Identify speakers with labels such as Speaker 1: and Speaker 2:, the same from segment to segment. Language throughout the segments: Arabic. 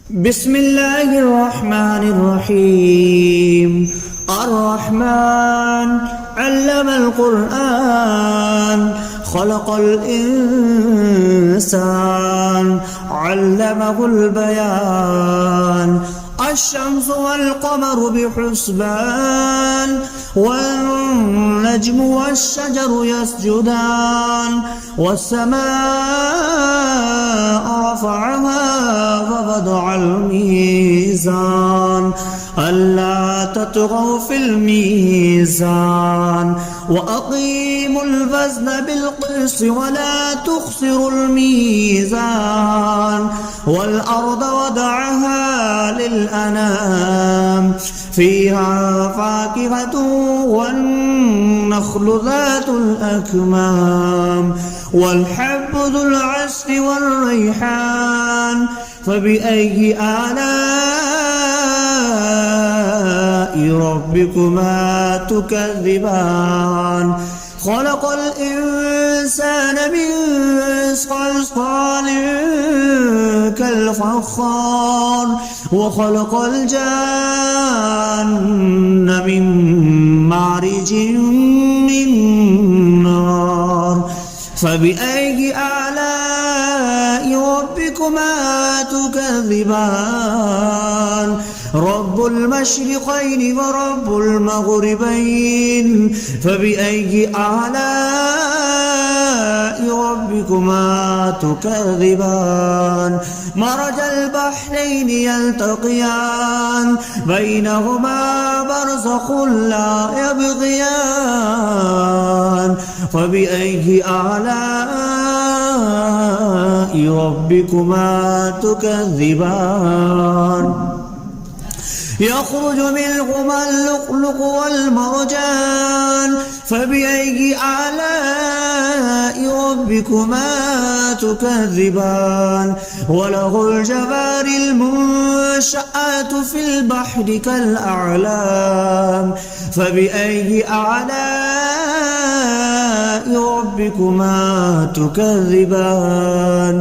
Speaker 1: بسم الله الرحمن الرحيم. الرحمن علم القرآن خلق الإنسان علمه البيان. الشمس والقمر بحسبان والنجم والشجر يسجدان والسماء رفعها ووضع الميزان ألا تطغوا في الميزان وأقيموا الوزن بالقسط ولا تخسروا الميزان والأرض وضعها للأنام فيها فاكهة والنخل ذات الأكمام والحب ذو العصف والريحان فبأي آلاء ربكما تكذبان. خلق الإنسان من صلصال كالفخار وخلق الجان من مارج من نار فبأي آلاء ربكما تكذبان. رب المشرقين ورب المغربين فبأي آلاء ربكما تكذبان. مرج البحرين يلتقيان بينهما برزخ لا يبغيان فبأي آلاء ربكما تكذبان. يخرج منهما اللؤلؤ والمرجان فبأي آلاء ربكما تكذبان. وله الجوار المنشآت في البحر كالأعلام فبأي آلاء ربكما تكذبان.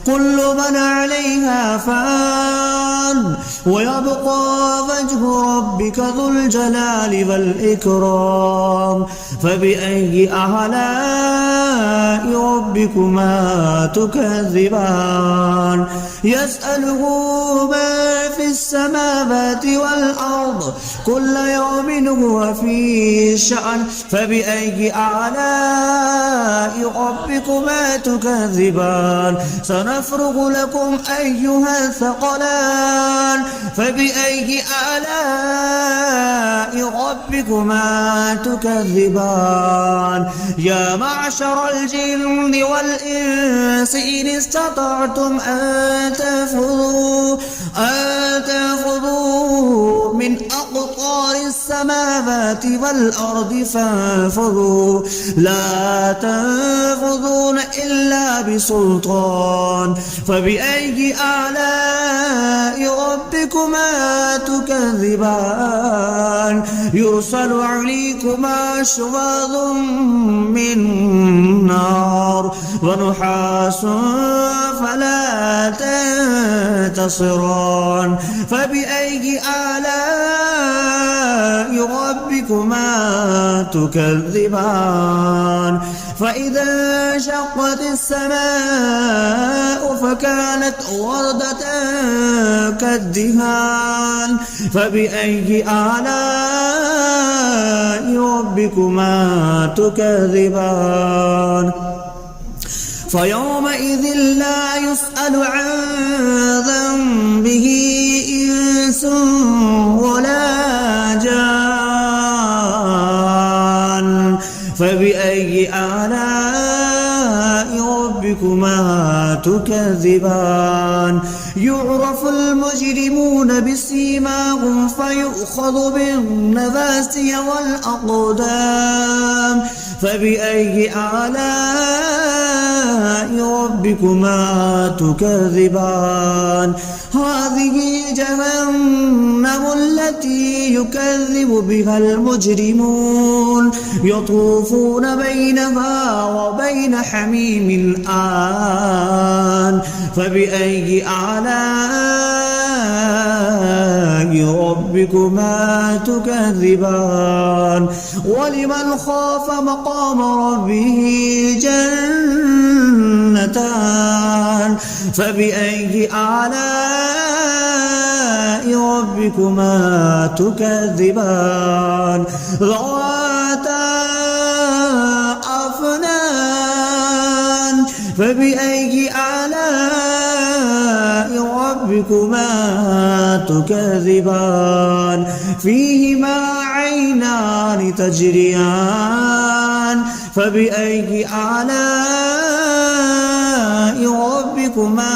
Speaker 1: كل من عليها فان ويبقى وجه ربك ذو الجلال والإكرام فبأي آلاء ربكما تكذبان. يسأله ما في السماوات والأرض كل يوم هو في شأن فبأي آلاء ربكما تكذبان. سنفرغ لكم أيها الثقلان فبأي آلاء ربكما تكذبان. يا معشر الجن والإنس إن استطعتم أن تنفذوا من أقطار السماوات والأرض فانفذوا لا تنفذون إلا بسلطان فبأي آلاء ربكما تكذبان. يرسل عليكما شواظ من نار ونحاس فلا تنتصران فبأي آلاء ربكما تكذبان. فإذا انشقت السماء فكانت وردة كالدهان فبأي آلاء ربكما تكذبان. فيومئذ لا يسأل عن ذنبه إنس ولا جان فبأي آلاء ربكما تكذبان. يعرف المجرمون بسيماهم فيؤخذ بالنواسي والأقدام فبأي آلاء ربكما تكذبان. هذه جهنم التي يكذب بها المجرمون يطوفون بينها وبين حميم آن فبأي آلاء ربكما تكذبان ولمن خاف مقام ربه جنتان فبأي آلاء ربكما تكذبان ذواتا أفنان فبأي آلاء ربكما تكذبان فيهما عينان تجريان فبأي آلاء ربكما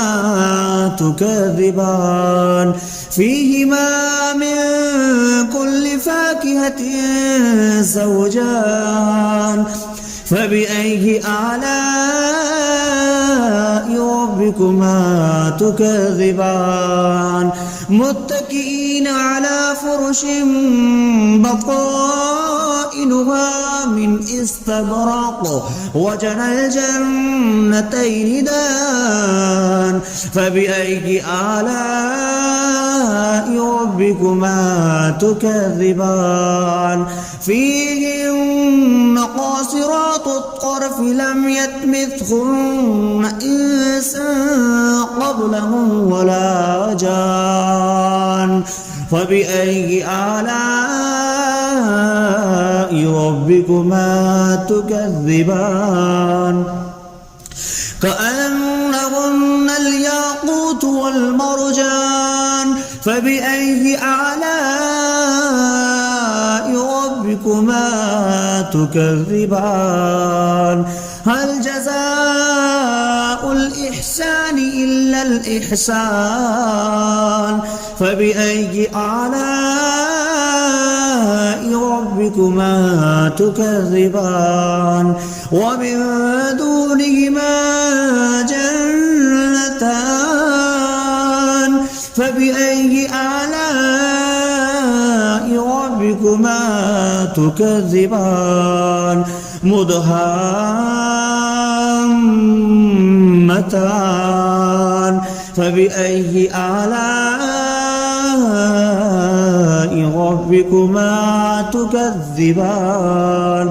Speaker 1: تكذبان فيهما من كل فاكهة زوجان فبأي آلاء ربكما تكذبان متكئين على فرش بطائنها من استبرق وجنى الجنتين دان فبأي آلاء ربكما تكذبان فيهن قاصرات الطرف لم يطمثهن إنس قبلهم ولا جان فبأي آلاء ربكما تكذبان كأنهن الياقوت والمرجان فبأي آلاء ربكما تكذبان هل جزاء الإحسان إلا الإحسان فبأي آلاء ربكما تكذبان ومن دونهما جنتان فبأي آلاء ربكما تكذبان مدهامتان فبأي آلاء ربكما تكذبان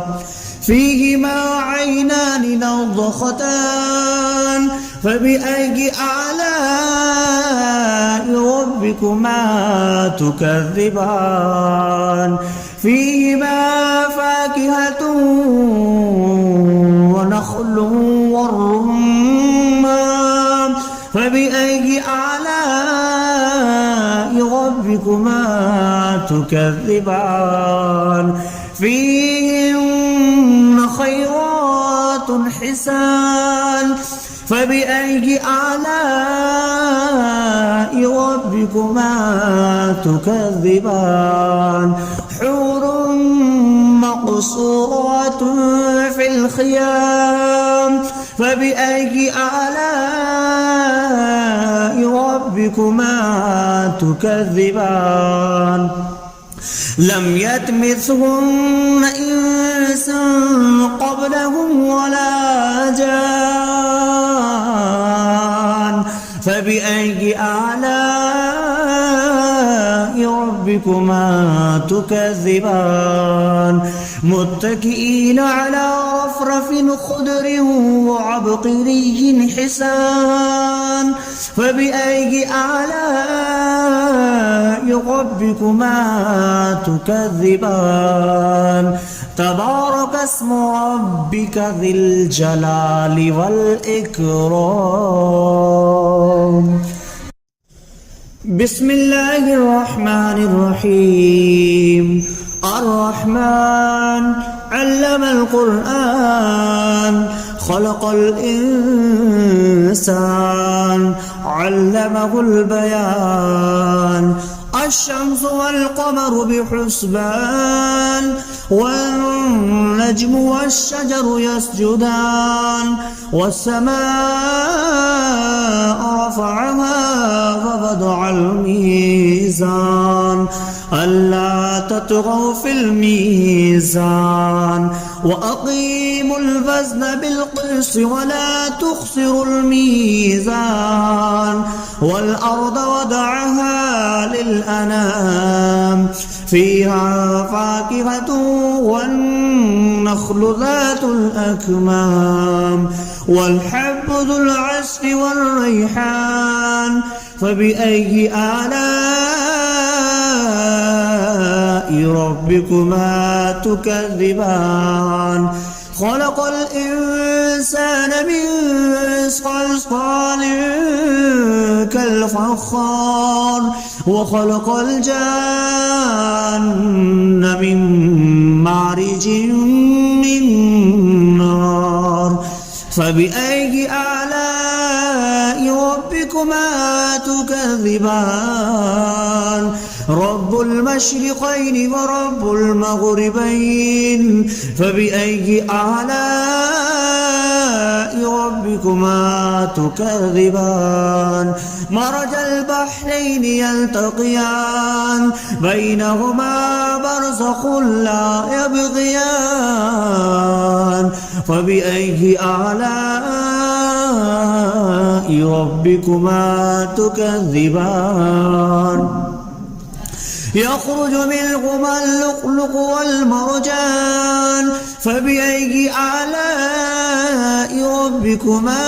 Speaker 1: فيهما عينان نضختان فبأي آلاء ربكما تكذبان فيهما فاكهة ونخل والرمان فبأي آلاء ربكما تكذبان فيهن خيرات حسان فبأي آلاء ربكما تكذبان حور مقصورات في الخيام فبأي آلاء ربكما تكذبان لم يطمثهن إنس قبلهم ولا جان فبأي آلاء ربكما تكذبان متكئين على رفرف خضر وعبقري حسان فبأي آلاء ربكما تكذبان تبارك اسم ربك ذي الجلال والإكرام بسم الله الرحمن الرحيم الرحمن علم القرآن خلق الإنسان علمه البيان الشمس والقمر بحسبان والنجم والشجر يسجدان والسماء رفعها ووضع الميزان ألا تطغوا في الميزان وأقيموا الوزن بالقسط ولا تخسروا الميزان والأرض وضعها للأنام فيها فاكهة والنخل ذات الأكمام والحب ذو العصف والريحان فبأي آلاء ربكما تكذبان خلق الإنسان من صلصال كالفخار وخلق الجان من مارج من نار فبأي آلاء ربكما تكذبان رب المشرقين ورب المغربين فبأي آلاء ربكما تكذبان مرج البحرين يلتقيان بينهما برزخ لا يبغيان فبأي آلاء ربكما تكذبان يخرج منهما اللؤلؤ والمرجان فبأي آلاء ربكما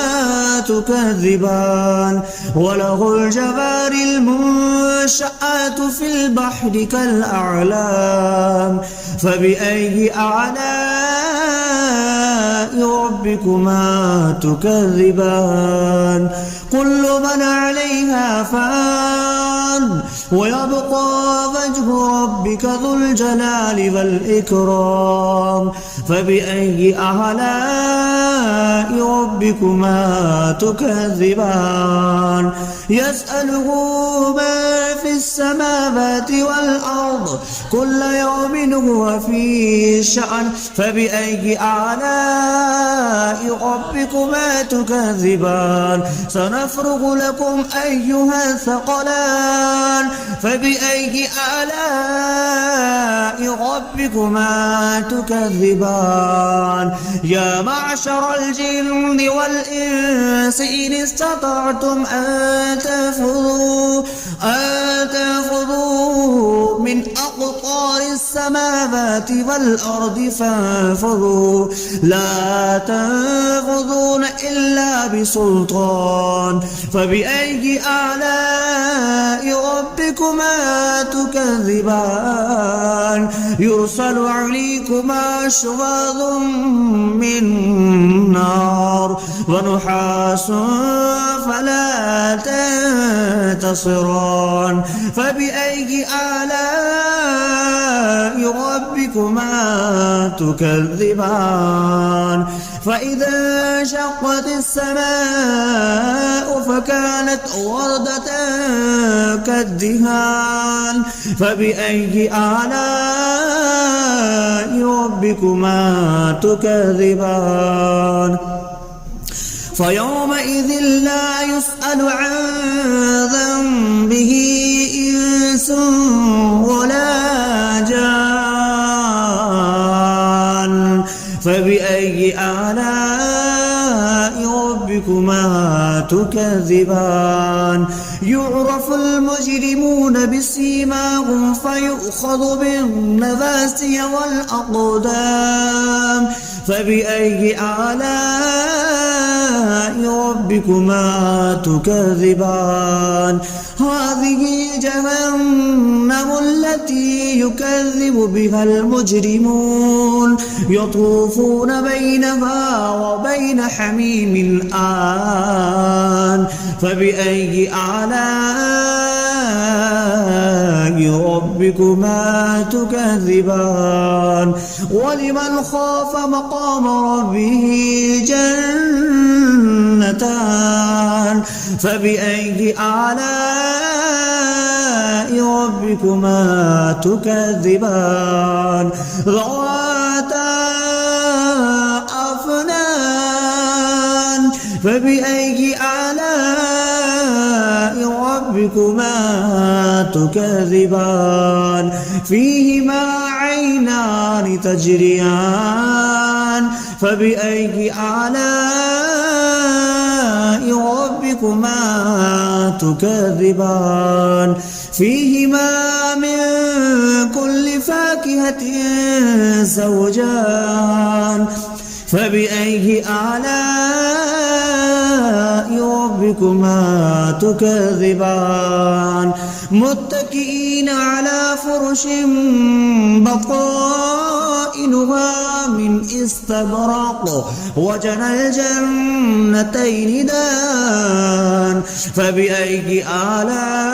Speaker 1: تكذبان وله الجوار المنشآت في البحر كالأعلام فبأي آلاء ربكما تكذبان كل من عليها فان ويبقى وجه ربك ذو الجلال والإكرام فبأي آلاء ربكما تكذبان يسأله ما في السماوات والأرض كل يوم هو في شأن فبأي آلاء ربكما تكذبان سنفرغ لكم أيها الثقلان فبأي آلاء ربكما تكذبان يا معشر الجن والإنس إن استطعتم أن تنفذوا من أقطار السماوات والأرض فانفذوا لا تنفذون إلا بسلطان فبأي آلاء ربكما تكذبان يرسل عليكما شواظ من نار ونحاس فلا تنتصران فبأي آلاء ربكما تكذبان فإذا انشقت السماء فكانت وردة كالدهان فبأي آلاء ربكما تكذبان فيومئذ لا يسأل عن ذنبه إنس ولا جان فبأي آلاء ربكما تكذبان يعرف المجرمون بسيماهم فيؤخذ بالنواسي والأقدام فبأي آلاء ربكما تكذبان هذه جهنم التي يكذب بها المجرمون يطوفون بينها وبين حميم آن فبأي آلاء ربكما تكذبان ولمن خاف مقام ربه جنتان فبأي آلاء ربكما تكذبان ذواتا أفنان فبأي آلاء ربكما تكذبان فيهما عينان تجريان فبأي آلاء ربكما تكذبان فيهما من كل فاكهة زوجان فبأي آلاء ربكما تكذبان متكئين على فرش بطائنها من استبرق وجنى الجنتين دان فبأي آلاء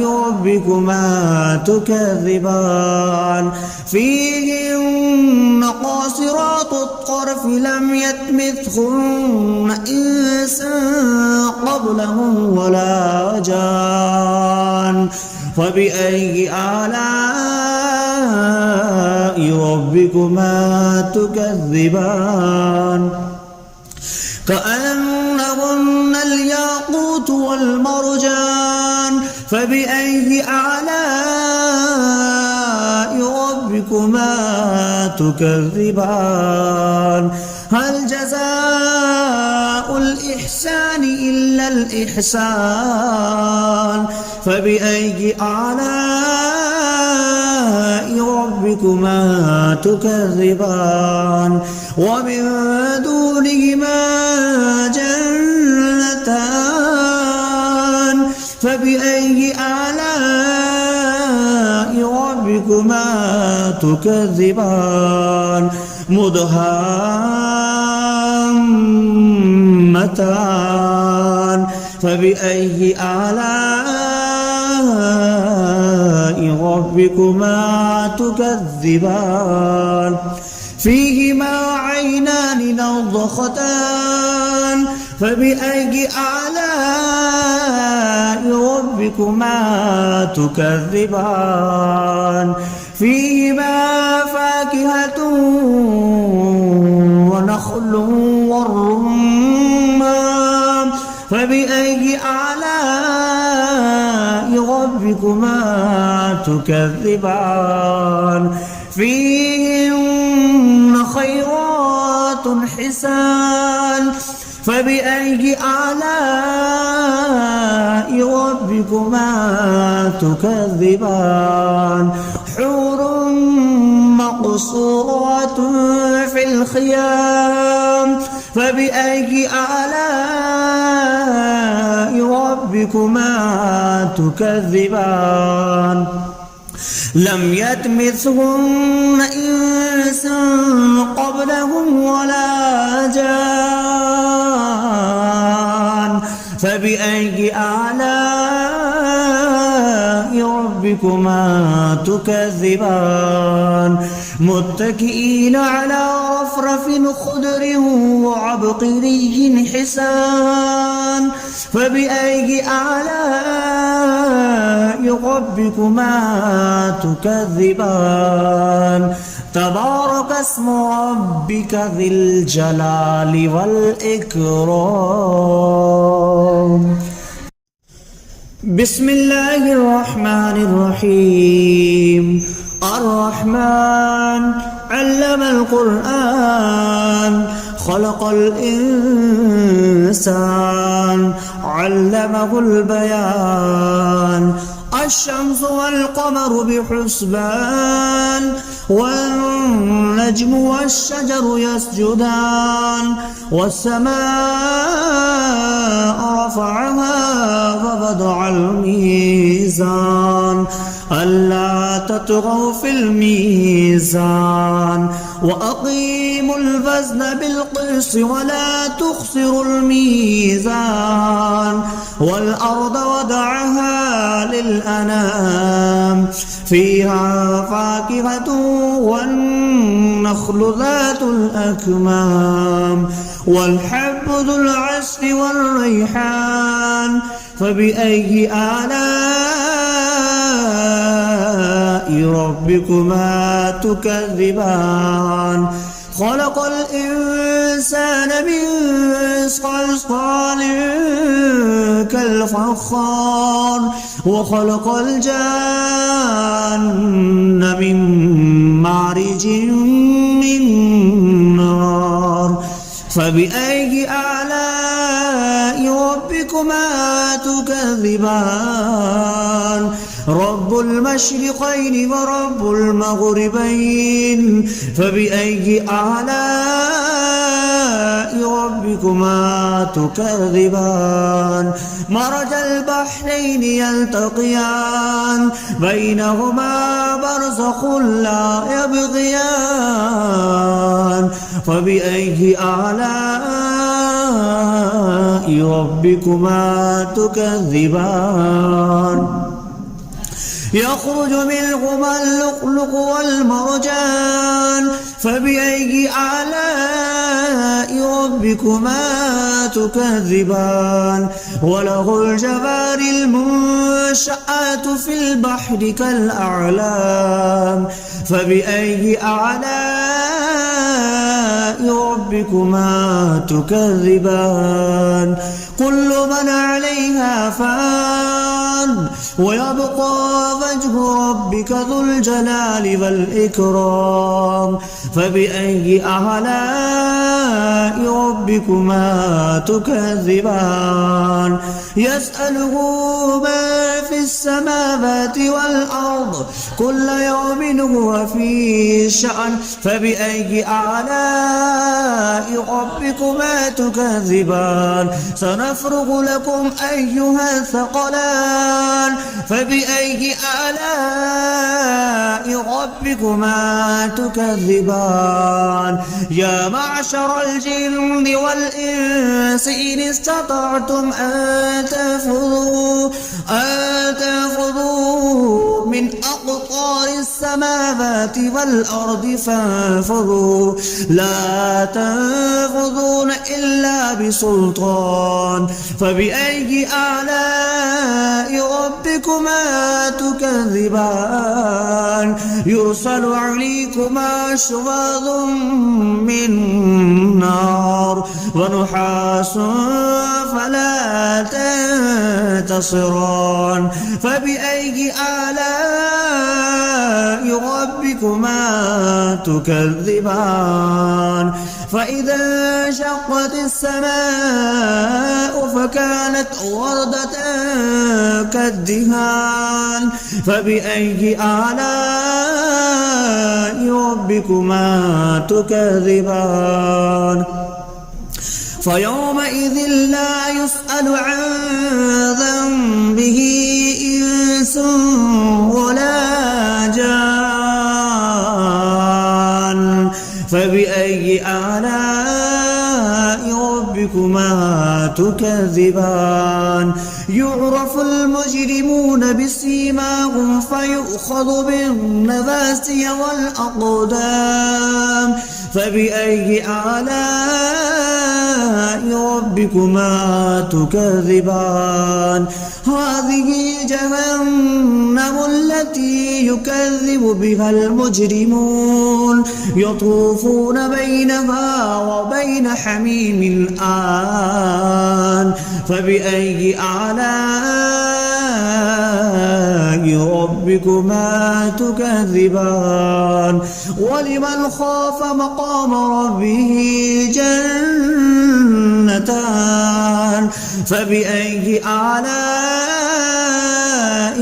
Speaker 1: ربكما تكذبان فيهن قاصرات الطرف لم يطمثهن إنس قبلهم ولا جان فبأي آلاء ربكما تكذبان كأنهن الياقوت والمرجان فبأي آلاء ربكما تكذبان هل جزاء الإحسان إلا الإحسان فبأي آلاء ربكما تكذبان ومن دونهما جنتان فبأي آلاء ربكما تكذبان مدهامتان فبأي آلاء ربكما تكذبان فيهما عينان نضختان فبأي آلاء ربكما تكذبان فيهما فاكهة ونخل والرمان فبأي آلاء ربكما تكذبان فيهن خيرات حسان فبأي آلاء ربكما تكذبان حور مقصورات في الخيام فبأي آلاء ربكما تكذبان لم يطمثهن إنس قبلهم ولا جان فبأي آلاء ربكما تكذبان متكئين على رفرف خضر وعبقري حسان فبأي آلاء ربكما تكذبان تبارك اسم ربك ذي الجلال والإكرام بسم الله الرحمن الرحيم الرحمن علم القرآن خلق الإنسان علمه البيان الشمس والقمر بحسبان والنجم والشجر يسجدان والسماء رفعها ووضع الميزان ألا تطغوا في الميزان وأقيموا الوزن بالقسط ولا تخسروا الميزان والأرض وضعها للأنام فيها فاكهة والنخل ذات الأكمام والحب ذو العصف والريحان فبأي آلاء ربكما تكذبان خلق الإنسان من صلصال كالفخار وخلق الجان من مارج من فبأي آلاء ربكما تكذبان رب المشرقين ورب المغربين فبأي آلاء ربكما تكذبان مرج البحرين يلتقيان بينهما برزخ لا يبغيان فبأي آلاء ربكما تكذبان يخرج منهما اللؤلؤ والمرجان فبأي آلاء ربكما تكذبان وله الجوار المنشآت في البحر كالأعلام فبأي آلاء ربكما تكذبان كل من عليها فان ويبقى وجه ربك ذو الجلال والإكرام فبأي آلاء ربكما تكذبان يسأله ما في السماوات والأرض كل يوم هو في شأن فبأي آلاء ربكما تكذبان سنفرغ لكم أيها الثقلان فبأي آلاء ربكما تكذبان يا معشر الجن والإنس إن استطعتم أن تنفذوا من أقطار السماوات والأرض فانفذوا لا تنفذون إلا بسلطان فبأي آلاء ربكما تكذبان يرسل عليكما شواظ من نار ونحاس فلا تنتصران فبأي آلاء ربكما تكذبان فإذا انشقت السماء فكانت وردة كالدهان فبأي آلاء ربكما تكذبان فيومئذ لا يسأل عن ذنبه إنس ولا جان فبأي آلاء ربكما تكذبان يعرف المجرمون بسيماهم فيؤخذ بالنواسي والأقدام فبأي آلاء ربكما تكذبان هذه جهنم التي يكذب بها المجرمون يطوفون بينها وبين حميم آن فبأي آلاء ربكما تكذبان ولمن خاف مقام ربه جنتان فبأي آلاء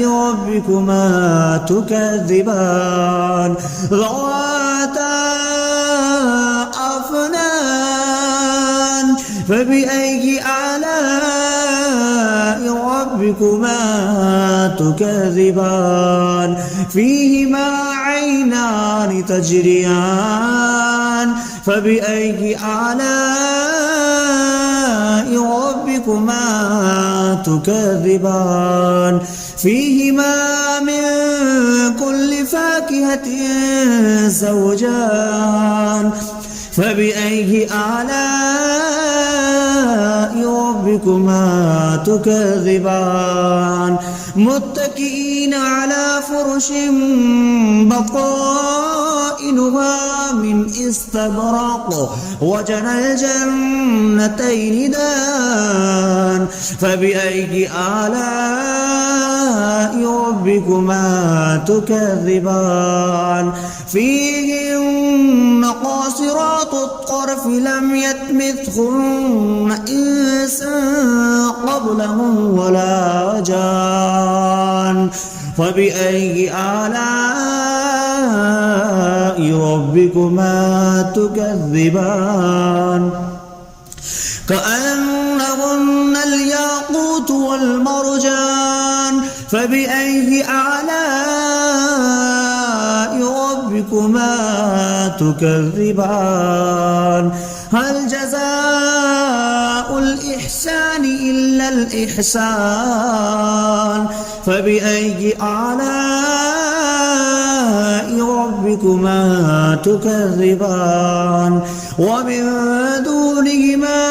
Speaker 1: ربكما تكذبان ذواتا أفنان فبأي آلاء ربكما تكذبان فيهما عينان تجريان فبأي آلاء ربكما تكذبان فيهما من كل فاكهة زوجان فبأي آلاء ربكما تكذبان متكئين على فرش بطائنها من استبرق وجنى الجنتين دان فبأي آلاء ربكما تكذبان فيهن قاصرات الطرف الأعراف لم يطمثهن إنس قبلهم ولا جان فبأي آلاء ربكما تكذبان كأنهن الياقوت والمرجان فبأي آلاء ربكما تكذبان هل جزاء الإحسان إلا الإحسان فبأي آلاء ربكما تكذبان ومن دونهما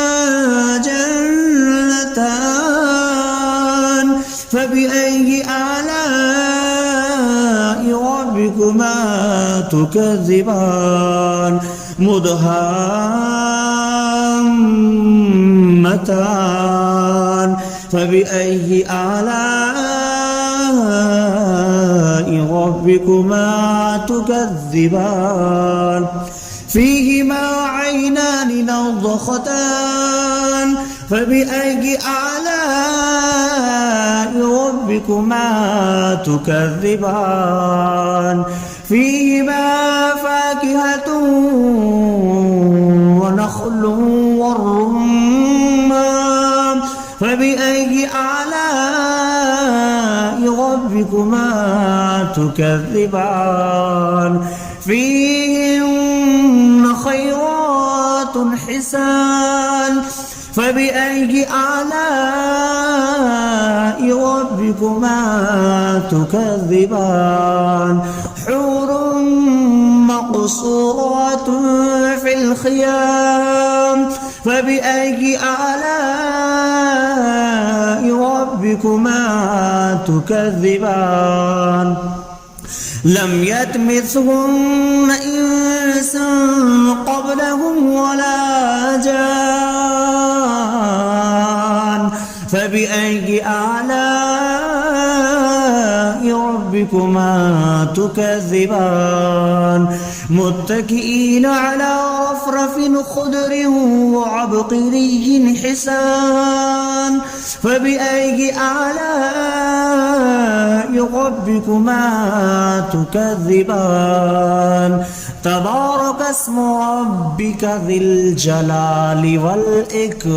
Speaker 1: جنتان فبأي آلاء ربكما تكذبان مدهامتان فبأي آلاء ربكما تكذبان فيهما عينان نضختان فبأي آلاء ربكما تكذبان فيهما فاكهة ونخل والرمان فبأي آلاء ربكما تكذبان فيهن خيرات حسان فبأي آلاء ربكما تكذبان حور مقصورات في الخيام فبأي آلاء ربكما تكذبان لم يطمثهن إنس قبلهم ولا جان فبأي آلاء ربكما تكذبان متكئين على رفرف خضر وعبقري حسان فبأي آلاء ربكما تكذبان تبارك اسم ربك ذي الجلال والإكرام